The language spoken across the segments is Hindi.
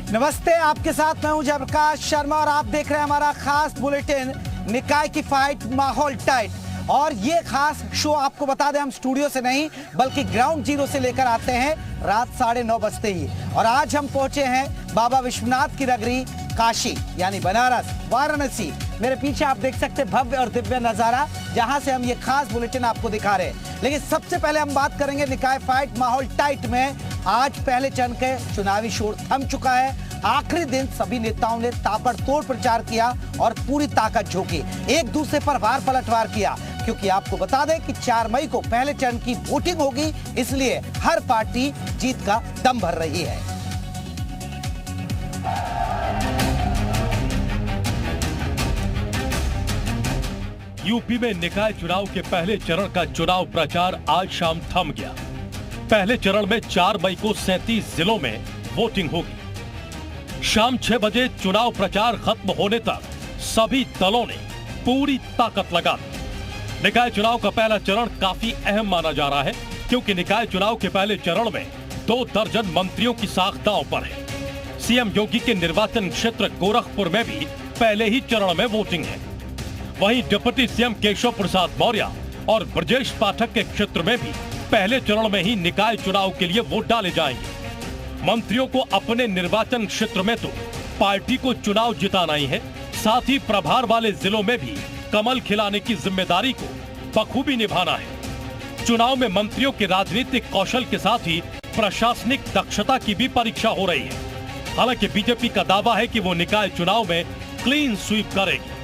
नमस्ते, आपके साथ मैं हूं जयप्रकाश शर्मा और आप देख रहे हैं हमारा खास बुलेटिन निकाय की फाइट माहौल टाइट। और ये खास शो आपको बता दें, हम स्टूडियो से नहीं बल्कि ग्राउंड जीरो से लेकर आते हैं रात 9:30 बजते ही। और आज हम पहुंचे हैं बाबा विश्वनाथ की नगरी काशी यानी बनारस, वाराणसी। मेरे पीछे आप देख सकते हैं भव्य और दिव्य नजारा, जहां से हम ये खास बुलेटिन आपको दिखा रहे हैं। लेकिन सबसे पहले हम बात करेंगे निकाय फाइट माहौल टाइट में। आज पहले चरण के चुनावी शोर थम चुका है। आखिरी दिन सभी नेताओं ने ताबड़तोड़ प्रचार किया और पूरी ताकत झोंकी, एक दूसरे पर वार पलटवार किया, क्योंकि आपको बता दें कि 4 मई को पहले चरण की वोटिंग होगी, इसलिए हर पार्टी जीत का दम भर रही है। यूपी में निकाय चुनाव के पहले चरण का चुनाव प्रचार आज शाम थम गया। पहले चरण में 4 मई को 37 जिलों में वोटिंग होगी। शाम 6 बजे चुनाव प्रचार खत्म होने तक सभी दलों ने पूरी ताकत लगा दी। निकाय चुनाव का पहला चरण काफी अहम माना जा रहा है, क्योंकि निकाय चुनाव के पहले चरण में 2 दर्जन मंत्रियों की साख दांव पर है। सीएम योगी के निर्वाचन क्षेत्र गोरखपुर में भी पहले ही चरण में वोटिंग है। वहीं डिप्टी सीएम केशव प्रसाद मौर्य और ब्रजेश पाठक के क्षेत्र में भी पहले चरण में ही निकाय चुनाव के लिए वोट डाले जाएंगे। मंत्रियों को अपने निर्वाचन क्षेत्र में तो पार्टी को चुनाव जिताना ही है, साथ ही प्रभार वाले जिलों में भी कमल खिलाने की जिम्मेदारी को बखूबी निभाना है। चुनाव में मंत्रियों के राजनीतिक कौशल के साथ ही प्रशासनिक दक्षता की भी परीक्षा हो रही है। हालांकि बीजेपी का दावा है कि वो निकाय चुनाव में क्लीन स्वीप करेगी।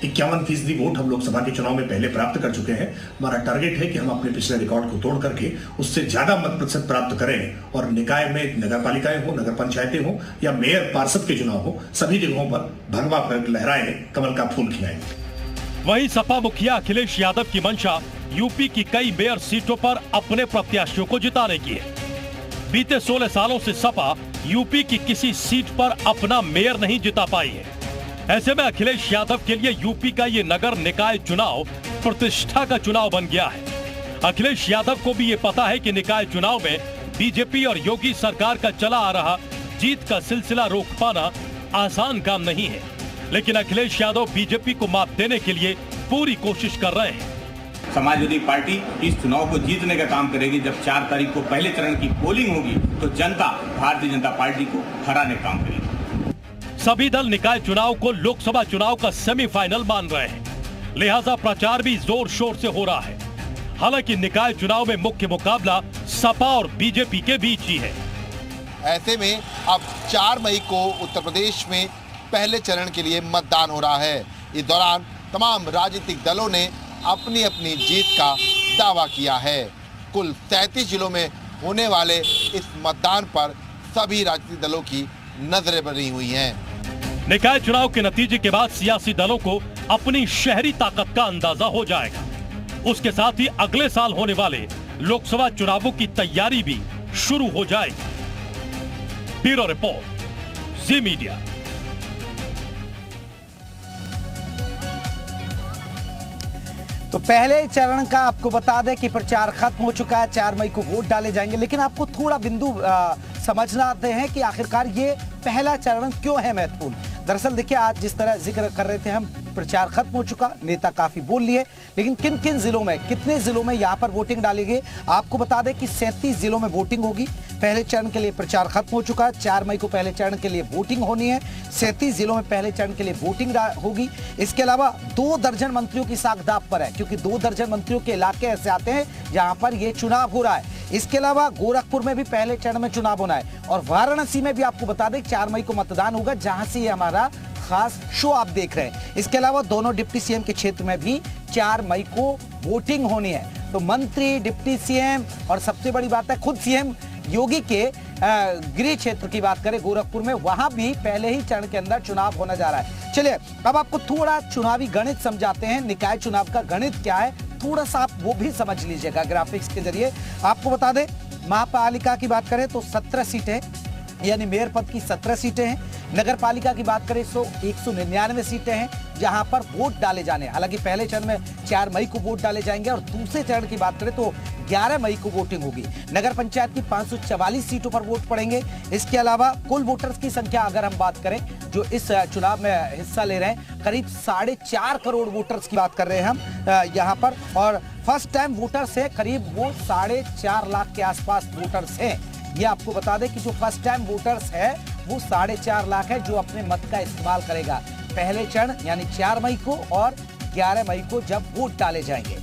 51% वोट हम लोकसभा के चुनाव में पहले प्राप्त कर चुके हैं। हमारा टारगेट है कि हम अपने पिछले रिकॉर्ड को तोड़ करके उससे ज्यादा मत प्रतिशत प्राप्त करें और निकाय में नगर पालिकाएं हो, नगर पंचायतें हो या मेयर पार्षद के चुनाव हो, सभी जगहों पर भगवा फहर लहराएं, कमल का फूल खिलाएं। वहीं सपा मुखिया अखिलेश यादव की मंशा यूपी की कई मेयर सीटों पर अपने प्रत्याशियों को जिताने की है। बीते 16 सालों से सपा यूपी की किसी सीट पर अपना मेयर नहीं जिता पाई है। ऐसे में अखिलेश यादव के लिए यूपी का ये नगर निकाय चुनाव प्रतिष्ठा का चुनाव बन गया है। अखिलेश यादव को भी ये पता है कि निकाय चुनाव में बीजेपी और योगी सरकार का चला आ रहा जीत का सिलसिला रोक पाना आसान काम नहीं है। लेकिन अखिलेश यादव बीजेपी को मात देने के लिए पूरी कोशिश कर रहे हैं। समाजवादी पार्टी इस चुनाव को जीतने का काम करेगी। जब 4 तारीख को पहले चरण की पोलिंग होगी तो जनता भारतीय जनता पार्टी को हराने का काम करेगी। सभी दल निकाय चुनाव को लोकसभा चुनाव का सेमीफाइनल मान रहे हैं, लिहाजा प्रचार भी जोर शोर से हो रहा है। हालांकि निकाय चुनाव में मुख्य मुकाबला सपा और बीजेपी के बीच ही है। ऐसे में अब 4 मई को उत्तर प्रदेश में पहले चरण के लिए मतदान हो रहा है। इस दौरान तमाम राजनीतिक दलों ने अपनी अपनी जीत का दावा किया है। कुल 37 जिलों में होने वाले इस मतदान पर सभी राजनीतिक दलों की नजरें बनी हुई हैं। निकाय चुनाव के नतीजे के बाद सियासी दलों को अपनी शहरी ताकत का अंदाजा हो जाएगा। उसके साथ ही अगले साल होने वाले लोकसभा चुनावों की तैयारी भी शुरू हो जाएगी। ब्यूरो रिपोर्ट, जी मीडिया। तो पहले चरण का आपको बता दें कि प्रचार खत्म हो चुका है, 4 मई को वोट डाले जाएंगे। लेकिन आपको थोड़ा बिंदु समझना आते हैं कि आखिरकार ये पहला चरण क्यों है महत्वपूर्ण। दरअसल देखिए, आज जिस तरह जिक्र कर रहे थे हम, प्रचार खत्म हो चुका, नेता काफी बोल लिए, लेकिन किन किन जिलों में, कितने जिलों में यहाँ पर वोटिंग डाली गई। आपको बता दें कि 37 जिलों में वोटिंग होगी। पहले चरण के लिए प्रचार खत्म हो चुका है, 4 मई को पहले चरण के लिए वोटिंग होनी है। 37 जिलों में पहले चरण के लिए वोटिंग होगी। इसके अलावा 2 दर्जन मंत्रियों की साख दांव पर है, क्योंकि 2 दर्जन मंत्रियों के इलाके ऐसे आते हैं जहां पर यह चुनाव हो रहा है। इसके अलावा गोरखपुर में भी पहले चरण में चुनाव होना है और वाराणसी में भी आपको बता दें 4 मई को मतदान होगा, जहां से ये हमारा खास शो आप देख रहे हैं। इसके अलावा दोनों डिप्टी सीएम के क्षेत्र में भी 4 मई को वोटिंग होनी है। तो मंत्री, डिप्टी सीएम और सबसे बड़ी बात है खुद सीएम योगी के गृह क्षेत्र की बात करें गोरखपुर में, वहां भी पहले ही चरण के अंदर चुनाव होने जा रहा है। चलिए अब आपको थोड़ा चुनावी गणित समझाते हैं। निकाय चुनाव का गणित क्या है, थोड़ा सा आप वो भी समझ लीजिएगा ग्राफिक्स के जरिए। आपको बता दें, महापालिका की बात करें तो 17 सीटें, यानी मेयर पद की 17 सीटें हैं। नगर पालिका की बात करें तो 199 सीटें हैं जहां पर वोट डाले जाने। हालांकि पहले चरण में 4 मई को वोट डाले जाएंगे और दूसरे चरण की बात करें तो 11 मई को वोटिंग होगी। नगर पंचायत की 544 सीटों पर वोट पड़ेंगे। इसके अलावा कुल वोटर्स की संख्या अगर हम बात करें जो इस चुनाव में हिस्सा ले रहे हैं, करीब 4.5 करोड़ वोटर्स की बात कर रहे हैं हम यहाँ पर। और फर्स्ट टाइम वोटर्स है करीब वो 4.5 लाख के आसपास वोटर्स हैं। ये आपको बता दें कि जो फर्स्ट टाइम वोटर्स है वो 4.5 लाख है जो अपने मत का इस्तेमाल करेगा पहले चरण यानी 4 मई को और 11 मई को जब वोट डाले जाएंगे।